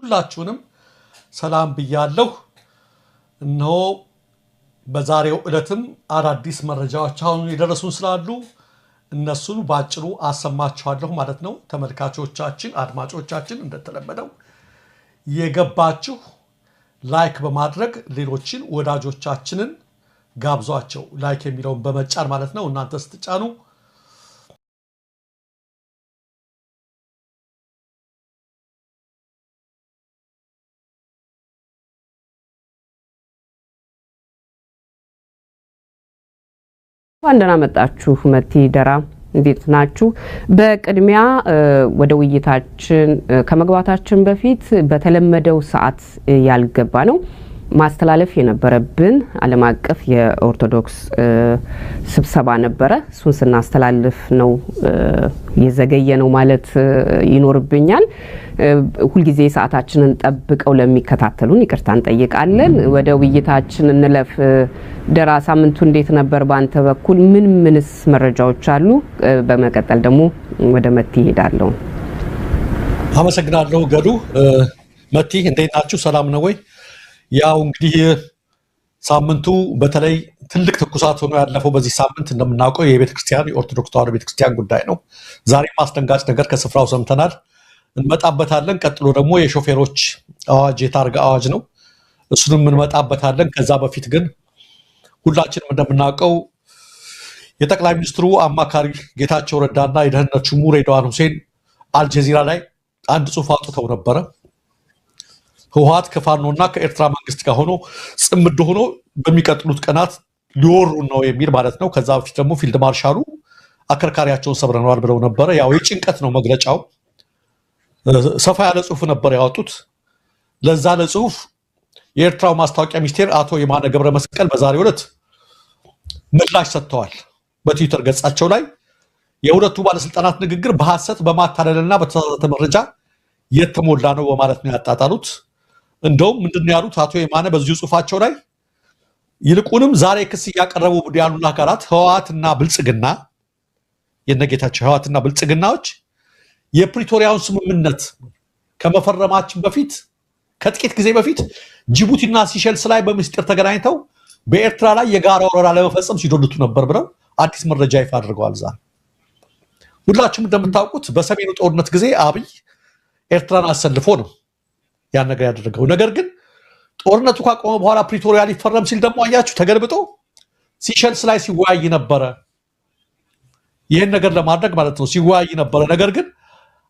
ሁላችሁንም ሰላም ብያለሁ። እነሆ በዛሬው ዕለትም አዳዲስ መረጃዎች አሁን የደረሱን ስላሉ እነሱን ባጭሩ አሰማችኋለሁ ማለት ነው። ተመልካቾቻችን፣ አድማጮቻችን እንደተለመደው የገባችሁ ላይክ በማድረግ ሌሎችን ወዳጆቻችንን ጋብዟቸው። ላይክ የሚለውን በመጫን ማለት ነው። እናንተ ስትጫኑ ዋንደና መጣችሁ መቲ ደራ እንዴት ናችሁ? በቅድሚያ ወደ ውይይታችን ከመግባታችን በፊት በተለመደው ሰዓት ያልገባ ነው ማስተላለፍ የነበረብን ዓለም አቀፍ የኦርቶዶክስ ስብሰባ ነበረ። እሱን ስናስተላልፍ ነው የዘገየ ነው ማለት ይኖርብኛል። ሁልጊዜ ሰዓታችንን ጠብቀው ለሚከታተሉን ይቅርታ እንጠይቃለን። ወደ ውይይታችን እንለፍ። ደራ ሳምንቱ እንዴት ነበር ባንተ በኩል? ምንስ መረጃዎች አሉ? በመቀጠል ደግሞ ወደ መቲ ሄዳለሁ። አመሰግናለሁ ገዱ። መቲ እንዴት ናችሁ? ሰላም ነው ወይ? ያው እንግዲህ ሳምንቱ በተለይ ትልቅ ትኩሳት ሆኖ ያለፈው በዚህ ሳምንት እንደምናውቀው የቤተክርስቲያን የኦርቶዶክስ ተዋሕዶ ቤተክርስቲያን ጉዳይ ነው። ዛሬ ማስደንጋጭ ነገር ከስፍራው ሰምተናል፣ እንመጣበታለን። ቀጥሎ ደግሞ የሾፌሮች አዋጅ የታርጋ አዋጅ ነው፣ እሱንም እንመጣበታለን። ከዛ በፊት ግን ሁላችንም እንደምናውቀው የጠቅላይ ሚኒስትሩ አማካሪ ጌታቸው ረዳና የደህንነት ሹሙ ሬድዋን ሁሴን አልጀዚራ ላይ አንድ ጽሑፍ አውጥተው ነበረ። ህወሓት ከፋኖና ከኤርትራ መንግስት ጋር ሆኖ ጽምዶ ሆኖ በሚቀጥሉት ቀናት ሊወሩን ነው የሚል ማለት ነው። ከዛ በፊት ደግሞ ፊልድ ማርሻሉ አከርካሪያቸውን ሰብረነዋል ብለው ነበረ። ያው የጭንቀት ነው መግለጫው። ሰፋ ያለ ጽሑፍ ነበር ያወጡት። ለዛ ለጽሑፍ የኤርትራው ማስታወቂያ ሚኒስቴር አቶ የማነ ገብረ መስቀል በዛሬው ዕለት ምላሽ ሰጥተዋል። በትዊተር ገጻቸው ላይ የሁለቱ ባለስልጣናት ንግግር በሐሰት በማታለልና በተሳሳተ መረጃ የተሞላ ነው በማለት ነው ያጣጣሉት። እንደውም ምንድነው ያሉት አቶ የማነ በዚሁ ጽሑፋቸው ላይ ይልቁንም ዛሬ ክስ እያቀረቡ ያሉ አካላት ህወሓትና ብልጽግና የነጌታቸው ህወሓትና ብልጽግናዎች የፕሪቶሪያውን ስምምነት ከመፈረማችን በፊት ከጥቂት ጊዜ በፊት ጅቡቲና ሲሸልስ ላይ በምስጢር ተገናኝተው በኤርትራ ላይ የጋራ ወረራ ለመፈጸም ሲዶልቱ ነበር ብለው አዲስ መረጃ ይፋ አድርገዋል። ዛሬ ሁላችሁም እንደምታውቁት በሰሜኑ ጦርነት ጊዜ አብይ ኤርትራን አሰልፎ ነው ያን ነገር ያደረገው። ነገር ግን ጦርነቱ ካቆመ በኋላ ፕሪቶሪያ ሊፈረም ሲል ደግሞ አያችሁ ተገልብጦ ሲሸልስ ላይ ሲወያይ ነበረ። ይህን ነገር ለማድረግ ማለት ነው ሲወያይ ነበረ። ነገር ግን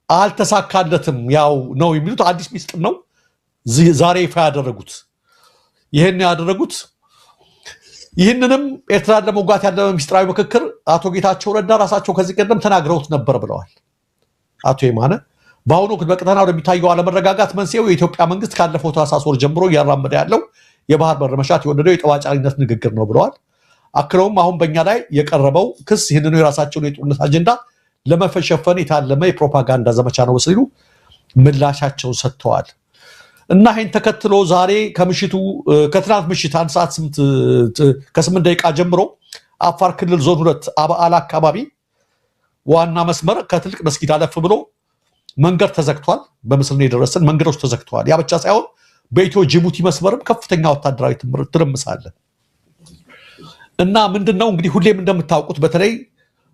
አልተሳካለትም። ያው ነው የሚሉት አዲስ ሚስጥር ነው ዛሬ ይፋ ያደረጉት። ይህን ያደረጉት ይህንንም ኤርትራን ለመውጋት ያለ ሚስጥራዊ ምክክር አቶ ጌታቸው ረዳ ራሳቸው ከዚህ ቀደም ተናግረውት ነበር ብለዋል አቶ የማነ። በአሁኑ ወቅት በቀጠናው ወደሚታየው አለመረጋጋት መንስኤው የኢትዮጵያ መንግስት ካለፈው ታህሳስ ወር ጀምሮ እያራመደ ያለው የባህር በር መሻት የወደደው የጠባጫሪነት ንግግር ነው ብለዋል። አክለውም አሁን በእኛ ላይ የቀረበው ክስ ይህንኑ የራሳቸውን የጦርነት አጀንዳ ለመሸፈን የታለመ የፕሮፓጋንዳ ዘመቻ ነው ሲሉ ምላሻቸውን ሰጥተዋል። እና ይህን ተከትሎ ዛሬ ከትናንት ምሽት 1 ሰዓት ከ8 ደቂቃ ጀምሮ አፋር ክልል ዞን 2 አበዓላ አካባቢ ዋና መስመር ከትልቅ መስጊድ አለፍ ብሎ መንገድ ተዘግቷል። በምስል ነው የደረሰን። መንገዶች ተዘግተዋል። ያ ብቻ ሳይሆን በኢትዮ ጅቡቲ መስመርም ከፍተኛ ወታደራዊ ትርምስ አለ። እና ምንድነው እንግዲህ ሁሌም እንደምታውቁት በተለይ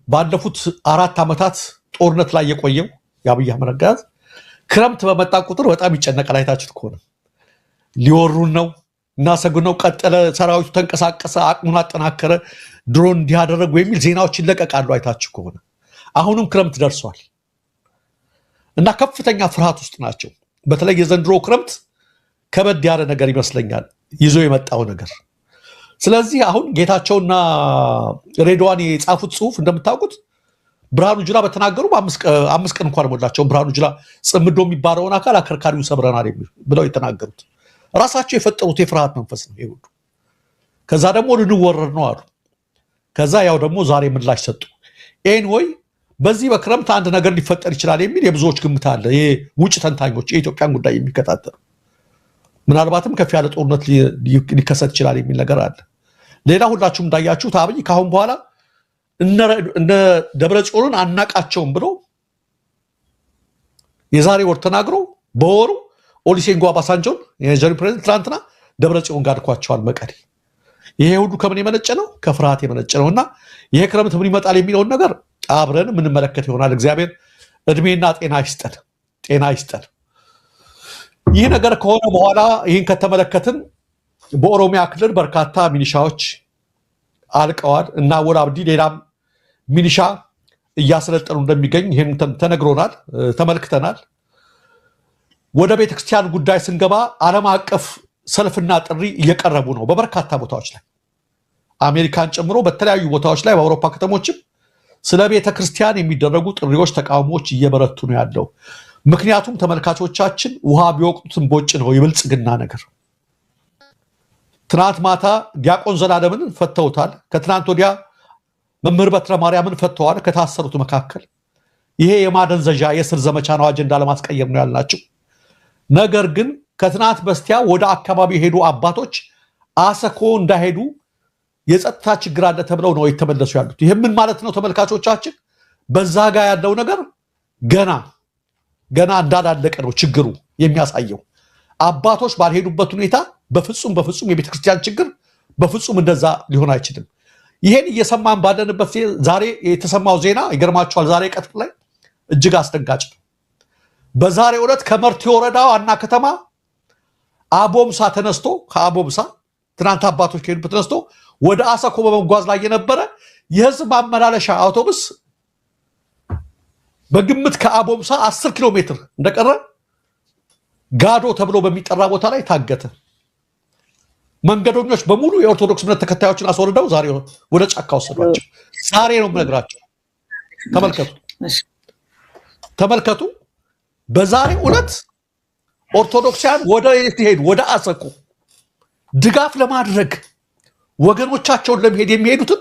ባለፉት 4 ዓመታት ጦርነት ላይ የቆየው የአብይ አህመድ አገዛዝ ክረምት በመጣ ቁጥር በጣም ይጨነቃል። አይታችሁት ከሆነ ሊወሩን ነው እናሰጉን ነው፣ ቀጠለ፣ ሰራዊቱ ተንቀሳቀሰ፣ አቅሙን አጠናከረ፣ ድሮን እንዲያደረጉ የሚል ዜናዎች ይለቀቃሉ። አይታችሁ ከሆነ አሁንም ክረምት ደርሷል እና ከፍተኛ ፍርሃት ውስጥ ናቸው። በተለይ የዘንድሮ ክረምት ከበድ ያለ ነገር ይመስለኛል ይዞ የመጣው ነገር። ስለዚህ አሁን ጌታቸውና ሬድዋን የጻፉት ጽሑፍ እንደምታውቁት ብርሃኑ ጁላ በተናገሩ በ5 ቀን እንኳን ሞላቸው። ብርሃኑ ጁላ ጽምዶ የሚባለውን አካል አከርካሪውን ሰብረናል ብለው የተናገሩት ራሳቸው የፈጠሩት የፍርሃት መንፈስ ነው ይሁሉ። ከዛ ደግሞ ልንወረር ነው አሉ። ከዛ ያው ደግሞ ዛሬ ምላሽ ሰጡ። ኤንወይ በዚህ በክረምት አንድ ነገር ሊፈጠር ይችላል የሚል የብዙዎች ግምት አለ። የውጭ ተንታኞች የኢትዮጵያን ጉዳይ የሚከታተሉ ምናልባትም ከፍ ያለ ጦርነት ሊከሰት ይችላል የሚል ነገር አለ። ሌላ ሁላችሁም እንዳያችሁት አብይ ካሁን በኋላ እነ ደብረጽዮንን አናቃቸውም ብሎ የዛሬ ወር ተናግሮ በወሩ ኦሉሴጉን ኦባሳንጆን የናይጄሪያ ፕሬዝዳንት ትናንትና ደብረጽዮን ጋር ልኳቸዋል መቀሌ። ይሄ ሁሉ ከምን የመነጨ ነው? ከፍርሃት የመነጨ ነውና ይሄ ክረምት ምን ይመጣል የሚለውን ነገር አብረን የምንመለከት ይሆናል። እግዚአብሔር እድሜና ጤና ይስጠን። ይህ ነገር ከሆነ በኋላ ይህን ከተመለከትን በኦሮሚያ ክልል በርካታ ሚሊሻዎች አልቀዋል እና ወር አብዲ ሌላም ሚሊሻ እያሰለጠኑ እንደሚገኝ ይህን ተነግሮናል፣ ተመልክተናል። ወደ ቤተክርስቲያን ጉዳይ ስንገባ ዓለም አቀፍ ሰልፍና ጥሪ እየቀረቡ ነው በበርካታ ቦታዎች ላይ አሜሪካን ጨምሮ በተለያዩ ቦታዎች ላይ በአውሮፓ ከተሞችም ስለ ቤተክርስቲያን የሚደረጉ ጥሪዎች፣ ተቃውሞዎች እየበረቱ ነው ያለው። ምክንያቱም ተመልካቾቻችን ውሃ ቢወቅቱትን ቦጭ ነው የብልጽግና ነገር። ትናንት ማታ ዲያቆን ዘላለምን ፈተውታል። ከትናንት ወዲያ መምህር በትረ ማርያምን ፈተዋል ከታሰሩት መካከል። ይሄ የማደንዘዣ የስር ዘመቻ ነው፣ አጀንዳ ለማስቀየር ነው ያልናቸው። ነገር ግን ከትናንት በስቲያ ወደ አካባቢ የሄዱ አባቶች አሰኮ እንዳይሄዱ የጸጥታ ችግር አለ ተብለው ነው የተመለሱ ያሉት። ይህ ምን ማለት ነው ተመልካቾቻችን? በዛ ጋር ያለው ነገር ገና እንዳላለቀ ነው ችግሩ የሚያሳየው። አባቶች ባልሄዱበት ሁኔታ በፍጹም የቤተክርስቲያን ችግር በፍጹም እንደዛ ሊሆን አይችልም። ይሄን እየሰማን ባለንበት ዛሬ የተሰማው ዜና ይገርማችኋል። ዛሬ ቀጥር ላይ እጅግ አስደንጋጭ ነው። በዛሬ ዕለት ከመርቲ ወረዳ ዋና ከተማ አቦምሳ ተነስቶ ከአቦምሳ ትናንት አባቶች ከሄዱበት ተነስቶ ወደ አሰኮ በመጓዝ ላይ የነበረ የህዝብ ማመላለሻ አውቶቡስ በግምት ከአቦምሳ 10 ኪሎ ሜትር እንደቀረ ጋዶ ተብሎ በሚጠራ ቦታ ላይ ታገተ። መንገደኞች በሙሉ የኦርቶዶክስ እምነት ተከታዮችን አስወርደው ዛሬ ወደ ጫካ ወሰዷቸው። ዛሬ ነው የምነግራቸው። ተመልከቱ። በዛሬ ዕለት ኦርቶዶክሳውያን ወደ የት ወደ አሰኮ ድጋፍ ለማድረግ ወገኖቻቸውን ለመሄድ የሚሄዱትን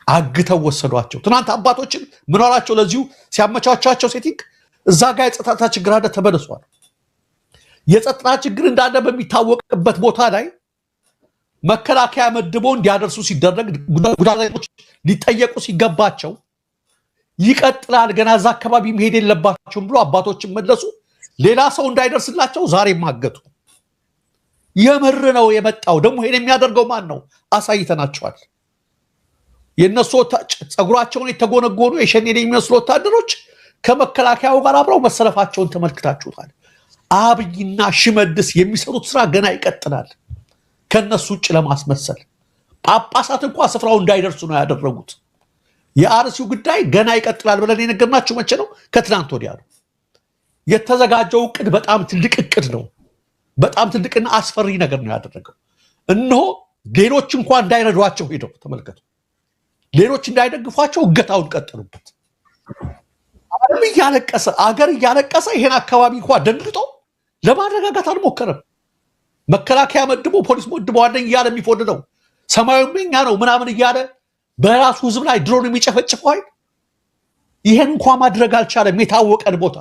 አግተው ወሰዷቸው። ትናንት አባቶችን ምን አላቸው? ለዚሁ ሲያመቻቻቸው ሴቲንግ እዛ ጋር የጸጥታ ችግር አለ ተመለሷል። የጸጥታ ችግር እንዳለ በሚታወቅበት ቦታ ላይ መከላከያ መድቦ እንዲያደርሱ ሲደረግ ጉዳተኞች ሊጠየቁ ሲገባቸው ይቀጥላል ገና እዛ አካባቢ መሄድ የለባቸውም ብሎ አባቶችን መለሱ። ሌላ ሰው እንዳይደርስላቸው ዛሬ ማገቱ። የምር ነው የመጣው። ደግሞ ይሄን የሚያደርገው ማን ነው? አሳይተናቸዋል። የነሱ ጸጉራቸውን የተጎነጎኑ የሸኔ የሚመስሉ ወታደሮች ከመከላከያው ጋር አብረው መሰለፋቸውን ተመልክታችሁታል። አብይና ሽመልስ የሚሰሩት ስራ ገና ይቀጥላል። ከነሱ ውጭ ለማስመሰል ጳጳሳት እንኳን ስፍራው እንዳይደርሱ ነው ያደረጉት። የአርሲው ጉዳይ ገና ይቀጥላል ብለን የነገርናችሁ መቼ ነው? ከትናንት ወዲያ ነው። የተዘጋጀው እቅድ በጣም ትልቅ እቅድ ነው። በጣም ትልቅና አስፈሪ ነገር ነው ያደረገው። እነሆ ሌሎች እንኳን እንዳይረዷቸው ሄደው ተመልከቱ። ሌሎች እንዳይደግፏቸው እገታውን ቀጠሉበት። አገር እያለቀሰ ይሄን አካባቢ እንኳን ደንግጦ ለማረጋጋት አልሞከረም። መከላከያ መድቦ ፖሊስ መድቦ አለኝ እያለ የሚፎድነው ሰማያዊ የኛ ነው ምናምን እያለ በራሱ ህዝብ ላይ ድሮን የሚጨፈጭፈው አይደል? ይሄን እንኳን ማድረግ አልቻለም። የታወቀን ቦታ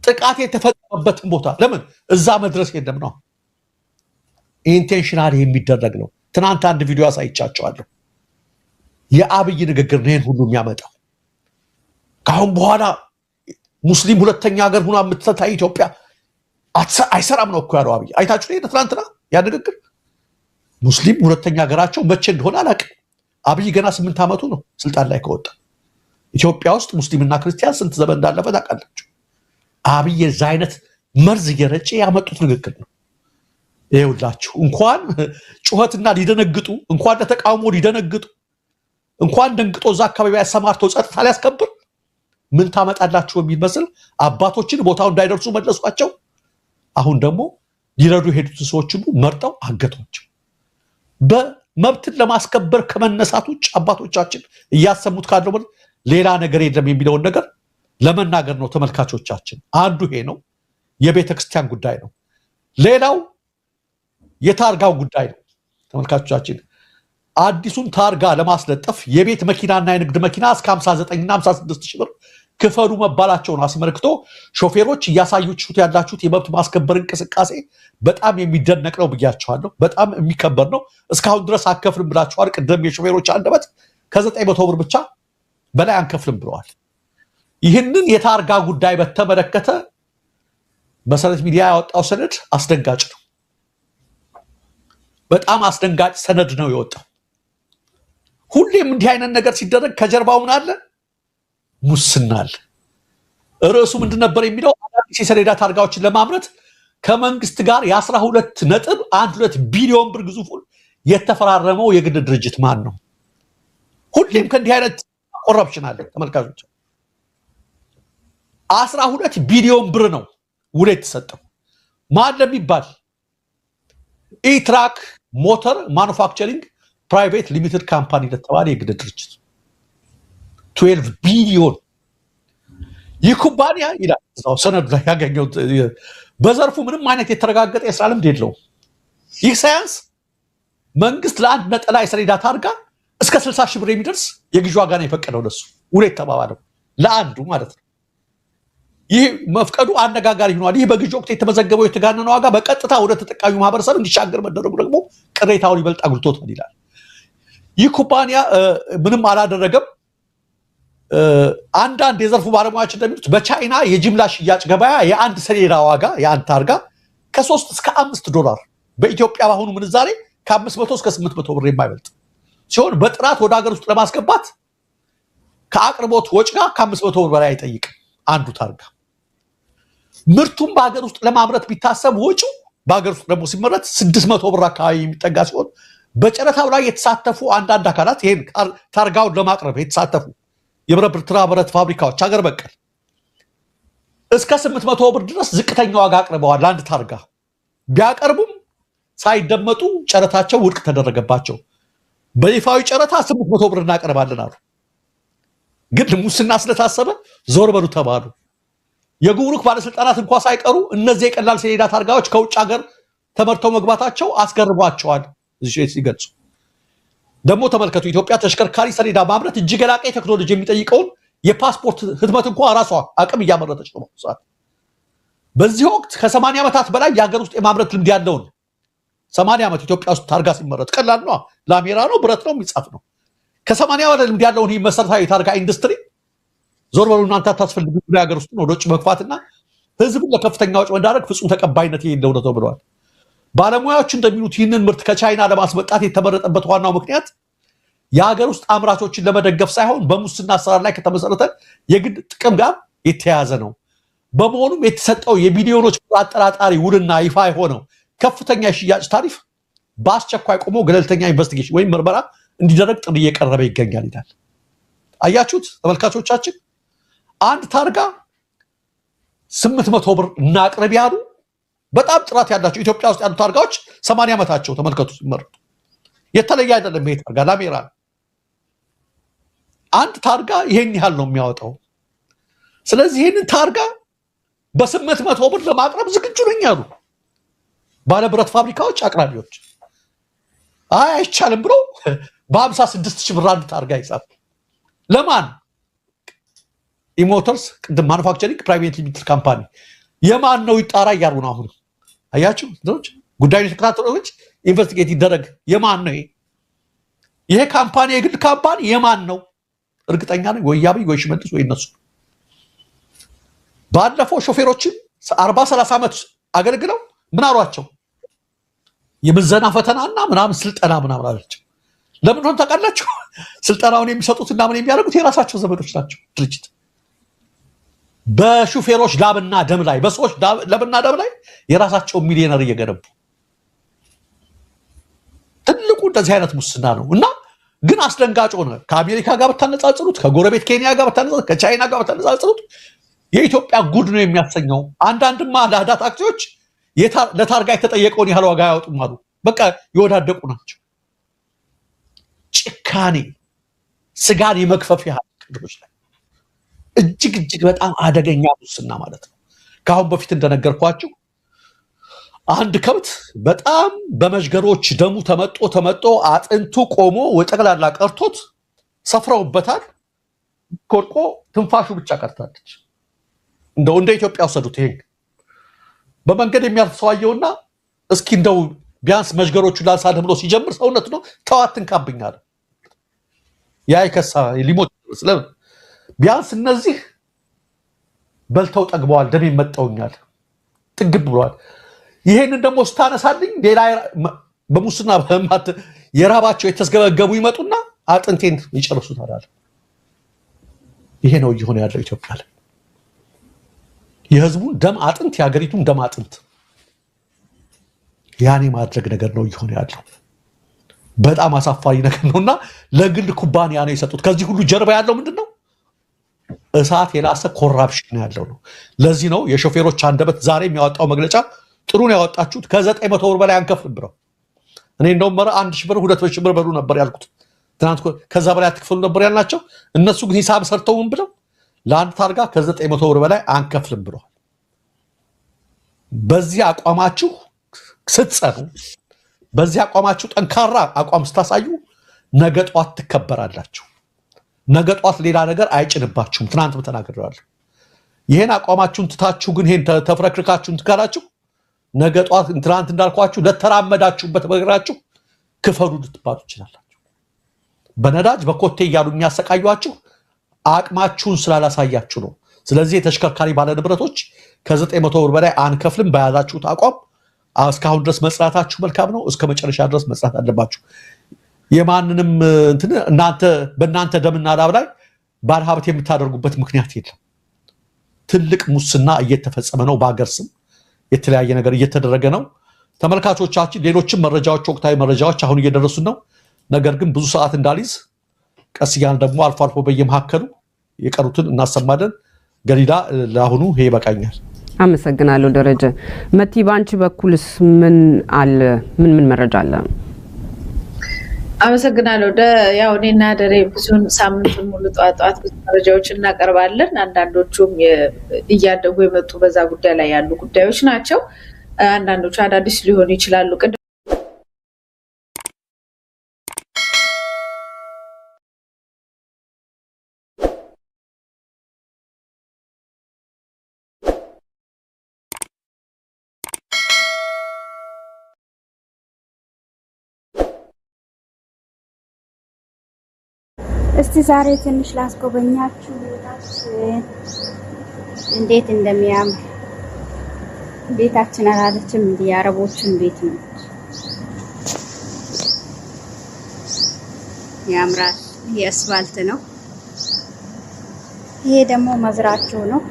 ጥቃት የተፈጸመበትን ቦታ ለምን እዛ መድረስ የለም ነው። ኢንቴንሽናል የሚደረግ ነው። ትናንት አንድ ቪዲዮ አሳይቻቸዋለሁ። የአብይ ንግግር ነው ይሄን ሁሉ የሚያመጣው። ካሁን በኋላ ሙስሊም ሁለተኛ ሀገር ሆና የምትታይ ኢትዮጵያ አይሰራም ነው እኮ ያለው አብይ። አይታችሁ ነው ትናንትና ያ ንግግር። ሙስሊም ሁለተኛ ሀገራቸው መቼ እንደሆነ አላውቅም። አብይ ገና 8 ዓመቱ ነው ስልጣን ላይ ከወጣ። ኢትዮጵያ ውስጥ ሙስሊምና ክርስቲያን ስንት ዘመን እንዳለፈ ታውቃላችሁ። አብይ የዛ አይነት መርዝ እየረጨ ያመጡት ንግግር ነው። ይኸውላችሁ እንኳን ጩኸትና ሊደነግጡ እንኳን ለተቃውሞ ሊደነግጡ እንኳን ደንግጦ እዛ አካባቢ ያሰማርተው ጸጥታ ሊያስከብር ምን ታመጣላችሁ የሚመስል አባቶችን ቦታው እንዳይደርሱ መለሷቸው። አሁን ደግሞ ሊረዱ የሄዱትን ሰዎች ሁሉ መርጠው አገቷቸው። በመብትን ለማስከበር ከመነሳት ውጭ አባቶቻችን እያሰሙት ካለው ሌላ ነገር የለም የሚለውን ነገር ለመናገር ነው። ተመልካቾቻችን አንዱ ይሄ ነው፣ የቤተ ክርስቲያን ጉዳይ ነው። ሌላው የታርጋው ጉዳይ ነው። ተመልካቾቻችን አዲሱን ታርጋ ለማስለጠፍ የቤት መኪናና የንግድ መኪና እስከ 59 እና 56 ሺህ ብር ክፈሉ መባላቸውን አስመልክቶ ሾፌሮች እያሳያችሁት ያላችሁት የመብት ማስከበር እንቅስቃሴ በጣም የሚደነቅ ነው ብያቸዋለሁ። በጣም የሚከበር ነው። እስካሁን ድረስ አከፍልም ብላችኋል። ቅድም የሾፌሮች አንደበት ከ900 ብር ብቻ በላይ አንከፍልም ብለዋል። ይህንን የታርጋ ጉዳይ በተመለከተ መሰረት ሚዲያ ያወጣው ሰነድ አስደንጋጭ ነው። በጣም አስደንጋጭ ሰነድ ነው የወጣው። ሁሌም እንዲህ አይነት ነገር ሲደረግ ከጀርባው ምን አለ? ሙስና አለ። ርዕሱ ምንድን ነበር የሚለው? አዳዲስ የሰሌዳ ታርጋዎችን ለማምረት ከመንግስት ጋር የ12.12 ቢሊዮን ብር ግዙፉን የተፈራረመው የግል ድርጅት ማን ነው? ሁሌም ከእንዲህ አይነት ኮረፕሽን አለ ተመልካቾች። 12 ቢሊዮን ብር ነው ውል የተሰጠው። ማን ለሚባል ኢትራክ ሞተር ማኑፋክቸሪንግ ፕራይቬት ሊሚትድ ካምፓኒ ለተባለ የግል ድርጅት 12 ቢሊዮን። ይህ ኩባንያ ይላል ሰነዱ ላይ ያገኘው በዘርፉ ምንም አይነት የተረጋገጠ የስራ ልምድ የለውም። ይህ ሳያንስ መንግስት ለአንድ ነጠላ የሰሌዳ ታርጋ እስከ 60 ሺህ ብር የሚደርስ የግዢ ዋጋ ነው የፈቀደው ለሱ ውል የተባባለው ለአንዱ ማለት ነው። ይህ መፍቀዱ አነጋጋሪ ሆኗል። ይህ በግዢ ወቅት የተመዘገበው የተጋነነ ዋጋ በቀጥታ ወደ ተጠቃሚው ማህበረሰብ እንዲሻገር መደረጉ ደግሞ ቅሬታውን ይበልጥ አጉልቶታል ይላል። ይህ ኩባንያ ምንም አላደረገም። አንዳንድ የዘርፉ ባለሙያዎች እንደሚሉት በቻይና የጅምላ ሽያጭ ገበያ የአንድ ሰሌዳ ዋጋ የአንድ ታርጋ ከ3 እስከ $5 በኢትዮጵያ በአሁኑ ምንዛሬ ከ500 እስከ 800 ብር የማይበልጥ ሲሆን በጥራት ወደ ሀገር ውስጥ ለማስገባት ከአቅርቦት ወጪ ጋር ከ500 ብር በላይ አይጠይቅም አንዱ ታርጋ። ምርቱም በሀገር ውስጥ ለማምረት ቢታሰብ ወጪው በሀገር ውስጥ ደግሞ ሲመረት 600 ብር አካባቢ የሚጠጋ ሲሆን በጨረታው ላይ የተሳተፉ አንዳንድ አካላት ይሄን ታርጋውን ለማቅረብ የተሳተፉ የብረት ፋብሪካዎች ሀገር በቀል እስከ 800 ብር ድረስ ዝቅተኛ ዋጋ አቅርበዋል ለአንድ ታርጋ። ቢያቀርቡም ሳይደመጡ ጨረታቸው ውድቅ ተደረገባቸው። በይፋዊ ጨረታ 800 ብር እናቀርባለን አሉ። ግን ሙስና ስለታሰበ ዞር በሉ ተባሉ። የጉምሩክ ባለስልጣናት እንኳን ሳይቀሩ እነዚህ የቀላል ሰሌዳ ታርጋዎች ከውጭ ሀገር ተመርተው መግባታቸው አስገርቧቸዋል ሲገልጹ። ደግሞ ተመልከቱ፣ ኢትዮጵያ ተሽከርካሪ ሰሌዳ ማምረት እጅግ የላቀ ቴክኖሎጂ የሚጠይቀውን የፓስፖርት ህትመት እንኳን ራሷ አቅም እያመረተች ነው ሰዓት። በዚህ ወቅት ከ80 ዓመታት በላይ የሀገር ውስጥ የማምረት ልምድ ያለውን 80 ዓመት ኢትዮጵያ ውስጥ ታርጋ ሲመረት ቀላል ነው፣ ላሜራ ነው፣ ብረት ነው፣ የሚጻፍ ነው። ከ80 ዓመት ልምድ ያለውን ይህ መሰረታዊ ታርጋ ኢንዱስትሪ ዞር በሉ እናንተ አታስፈልጉ የሀገር ውስጥ ወደ ውጭ መግፋትና ህዝብን ለከፍተኛ ወጪ መዳረግ ፍጹም ተቀባይነት የሌለው ነው ተብሏል። ባለሙያዎች እንደሚሉት ይህንን ምርት ከቻይና ለማስመጣት የተመረጠበት ዋናው ምክንያት የሀገር ውስጥ አምራቾችን ለመደገፍ ሳይሆን በሙስና አሰራር ላይ ከተመሰረተ የግድ ጥቅም ጋር የተያያዘ ነው። በመሆኑም የተሰጠው የቢሊዮኖች አጠራጣሪ ውልና ይፋ የሆነው ከፍተኛ የሽያጭ ታሪፍ በአስቸኳይ ቆሞ ገለልተኛ ኢንቨስቲጌሽን ወይም ምርመራ እንዲደረግ ጥሪ እየቀረበ ይገኛል ይላል። አያችሁት ተመልካቾቻችን፣ አንድ ታርጋ 800 ብር እናቅርብ ያሉ በጣም ጥራት ያላቸው ኢትዮጵያ ውስጥ ያሉ ታርጋዎች 80 ዓመታቸው ተመልከቱ ሲመረቱ። የተለየ አይደለም ይሄ ታርጋ ላሜራ። አንድ ታርጋ ይሄን ያህል ነው የሚያወጣው። ስለዚህ ይሄንን ታርጋ በ800 ብር ለማቅረብ ዝግጁ ነኝ ያሉ ባለብረት ፋብሪካዎች አቅራቢዎች አይቻልም ብሎ በ56 ሺህ ብር አንድ ታርጋ ይጻፍ። ለማን? ኢሞተርስ ቅድም ማኑፋክቸሪንግ ፕራይቬት ሊሚትድ ካምፓኒ የማን ነው ይጣራ እያሉ ነው። አሁን አያችሁ ጉዳዩን የተከታተሉት ኢንቨስቲጌት ይደረግ። የማን ነው ይሄ ካምፓኒ? የግል ካምፓኒ የማን ነው? እርግጠኛ ነኝ ወይ አብይ ወይ ሽመልስ ወይ እነሱ። ባለፈው ሾፌሮችን 40-30 ዓመት አገልግለው ምን አሏቸው? የምዘና ፈተናና ምናምን ስልጠና ምናምን አላቸው። ለምን ሆነ ታውቃላችሁ? ስልጠናውን የሚሰጡትና ምን የሚያደርጉት የራሳቸው ዘመዶች ናቸው። ድርጅት በሹፌሮች ላብና ደም ላይ በሰዎች ላብና ደም ላይ የራሳቸው ሚሊዮነር እየገነቡ ትልቁ እንደዚህ አይነት ሙስና ነው። እና ግን አስደንጋጭ ሆነ። ከአሜሪካ ጋር በታነጻጽሩት፣ ከጎረቤት ኬንያ ጋር በታነጻጽሩት፣ ከቻይና ጋር በታነጻጽሩት የኢትዮጵያ ጉድ ነው የሚያሰኘው። አንዳንድማ ላዳ ታክሲዎች ለታርጋ የተጠየቀውን ያህል ዋጋ ያወጡም አሉ። በቃ የወዳደቁ ናቸው። ጭካኔ፣ ስጋን የመክፈፍ ያህል ቅድሞች ላይ እጅግ በጣም አደገኛ ሙስና ማለት ነው። ከአሁን በፊት እንደነገርኳችሁ አንድ ከብት በጣም በመዥገሮች ደሙ ተመጦ አጥንቱ ቆሞ ጠቅላላ ቀርቶት ሰፍረውበታል። ኮርቆ ትንፋሹ ብቻ ቀርታለች። እንደው እንደ ኢትዮጵያ ወሰዱት። ይሄን በመንገድ የሚያልፍ ሰው አየውና እስኪ እንደው ቢያንስ መዥገሮቹ ላልሳለ ብሎ ሲጀምር ሰውነት ነው ተዋትን ካብኛል ያ ይከሳ ሊሞት ስለምን ቢያንስ እነዚህ በልተው ጠግበዋል፣ ደም ይመጣውኛል። ጥግብ ብሏል። ይሄንን ደግሞ ስታነሳልኝ ሌላ በሙስና በማት የራባቸው የተስገበገቡ ይመጡና አጥንቴን ይጨርሱታል አለ። ይሄ ነው እየሆነ ያለው ኢትዮጵያ ላይ የህዝቡን ደም አጥንት የሀገሪቱን ደም አጥንት ያኔ ማድረግ ነገር ነው እየሆነ ያለው። በጣም አሳፋሪ ነገር ነውና ለግል ኩባንያ ነው የሰጡት። ከዚህ ሁሉ ጀርባ ያለው ምንድነው? እሳት የላሰ ኮራፕሽን ያለው ነው። ለዚህ ነው የሾፌሮች አንደበት ዛሬ የሚያወጣው መግለጫ ጥሩ ነው ያወጣችሁት። ከ900 ብር በላይ አንከፍልም ብለው እኔ እንደውም 1000 ብር 2000 ብር በሉ ነበር ያልኩት ትናንት። ከዛ በላይ አትከፍሉ ነበር ያልናቸው። እነሱ ግን ሂሳብ ሰርተውም ብለው ለአንድ ታርጋ ከ900 ብር በላይ አንከፍልም ብለዋል። በዚህ አቋማችሁ ስትጸኑ፣ በዚህ አቋማችሁ ጠንካራ አቋም ስታሳዩ ነገ ጧት ትከበራላችሁ። ነገ ጧት ሌላ ነገር አይጭንባችሁም። ትናንት ተናግሬዋለሁ። ይሄን አቋማችሁን ትታችሁ ግን ይሄን ተፍረክርካችሁን ትካላችሁ ነገ ጧት ትናንት እንዳልኳችሁ ለተራመዳችሁበት በእግራችሁ ክፈሉ ልትባሉ ትችላላችሁ። በነዳጅ በኮቴ እያሉ የሚያሰቃዩአችሁ አቅማችሁን ስላላሳያችሁ ነው። ስለዚህ የተሽከርካሪ ባለ ንብረቶች ከ900 ብር በላይ አንከፍልም በያዛችሁት አቋም እስካሁን ድረስ መጽናታችሁ መልካም ነው። እስከ መጨረሻ ድረስ መጽናት አለባችሁ። የማንንም እናንተ በእናንተ ደምና ላብ ላይ ባለሀብት የምታደርጉበት ምክንያት የለም። ትልቅ ሙስና እየተፈጸመ ነው። በአገር ስም የተለያየ ነገር እየተደረገ ነው። ተመልካቾቻችን ሌሎችም መረጃዎች፣ ወቅታዊ መረጃዎች አሁን እየደረሱ ነው። ነገር ግን ብዙ ሰዓት እንዳልይዝ ቀስ እያልን ደግሞ አልፎ አልፎ በየመካከሉ የቀሩትን እናሰማለን። ገሊላ ለአሁኑ ይሄ ይበቃኛል። አመሰግናለሁ ደረጀ። መቲ ባንቺ በኩልስ ምን አለ? ምን መረጃ አለ? አመሰግናለሁ። ያው እኔና ደሬ ብዙን ሳምንቱን ሙሉ ጧት ብዙ መረጃዎች እናቀርባለን። አንዳንዶቹም እያደጉ የመጡ በዛ ጉዳይ ላይ ያሉ ጉዳዮች ናቸው። አንዳንዶቹ አዳዲስ ሊሆኑ ይችላሉ። እስቲ ዛሬ ትንሽ ላስጎበኛችሁ እንዴት እንደሚያምር ቤታችን አላለችም። እንዴ የአረቦችን ቤት ነው። ያምራል። ይሄ አስፋልት ነው። ይሄ ደግሞ መዝራቸው ነው።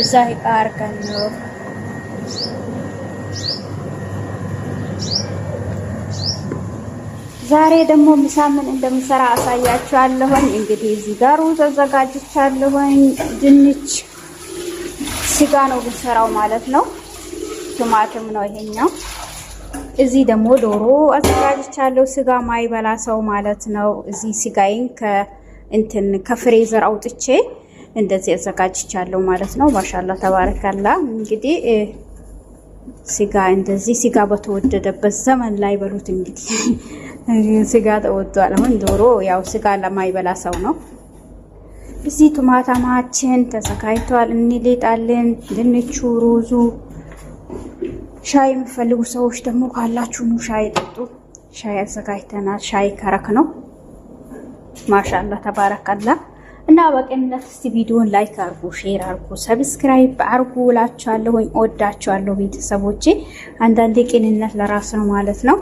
እዛ ይቃርከን ነው። ዛሬ ደግሞ ምሳ ምን እንደምሰራ አሳያችኋለሁ። እንግዲህ እዚህ ጋር ሩዝ አዘጋጅቻለሁ። ድንች ስጋ ነው ብሰራው ማለት ነው። ቲማቲም ነው ይሄኛው። እዚህ ደግሞ ዶሮ አዘጋጅቻለሁ። ስጋ ማይበላ ሰው ማለት ነው። እዚህ ስጋዬን ከፍሬዘር አውጥቼ እንደዚህ አዘጋጅቻለሁ ማለት ነው። ማሻአላ ተባረካላ። እንግዲህ ስጋ እንደዚህ ስጋ በተወደደበት ዘመን ላይ በሉት እንግዲህ ስጋ ተወዷል። አሁን ዶሮ ያው ስጋ ለማይበላ ሰው ነው። እዚህ ቲማቲማችን ተዘጋጅቷል። እንሊጣለን። ድንቹ፣ ሩዙ፣ ሻይ የሚፈልጉ ሰዎች ደግሞ ካላችሁ ኑ ሻይ ጠጡ። ሻይ አዘጋጅተናል። ሻይ ከረክ ነው። ማሻአላ ተባረካላ። እና በቅንነት እስቲ ቪዲዮን ላይክ አርጉ፣ ሼር አርጉ፣ ሰብስክራይብ አርጉ እላችኋለሁ። እወዳችኋለሁ ቤተሰቦቼ። አንዳንዴ ቅንነት ለራስ ነው ማለት ነው።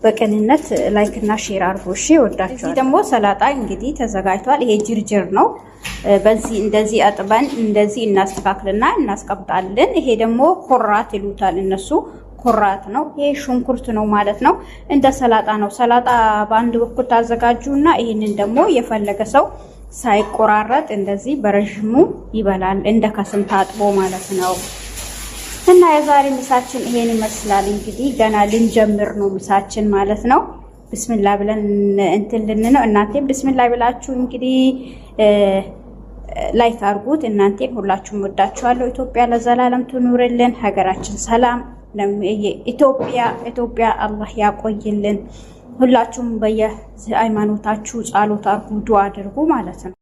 በቅንነት ላይክ እና ሼር አርጉ። እሺ እወዳችኋለሁ። እዚህ ደግሞ ሰላጣ እንግዲህ ተዘጋጅቷል። ይሄ ጅርጅር ነው። በዚህ እንደዚህ አጥበን እንደዚህ እናስተካክልና እናስቀምጣለን። ይሄ ደግሞ ኮራት ይሉታል እነሱ። ኮራት ነው። ይሄ ሽንኩርት ነው ማለት ነው። እንደ ሰላጣ ነው። ሰላጣ በአንድ በኩል ታዘጋጁና ይሄንን ደግሞ የፈለገ ሰው ሳይቆራረጥ እንደዚህ በረጅሙ ይበላል። እንደ ከስም ታጥቦ ማለት ነው። እና የዛሬ ምሳችን ይሄን ይመስላል። እንግዲህ ገና ልንጀምር ነው ምሳችን ማለት ነው። ቢስሚላህ ብለን ልንነው። እናንተም ቢስሚላህ ብላችሁ እንግዲህ ላይክ አድርጉት። እናንተም ሁላችሁም ወዳችኋለሁ። ኢትዮጵያ ለዘላለም ትኑርልን። ሀገራችን ሰላም ኢትዮጵያ አላህ ያቆይልን። ሁላችሁም በየሃይማኖታችሁ ጸሎት አድርጉ፣ ዱአ አድርጉ ማለት ነው።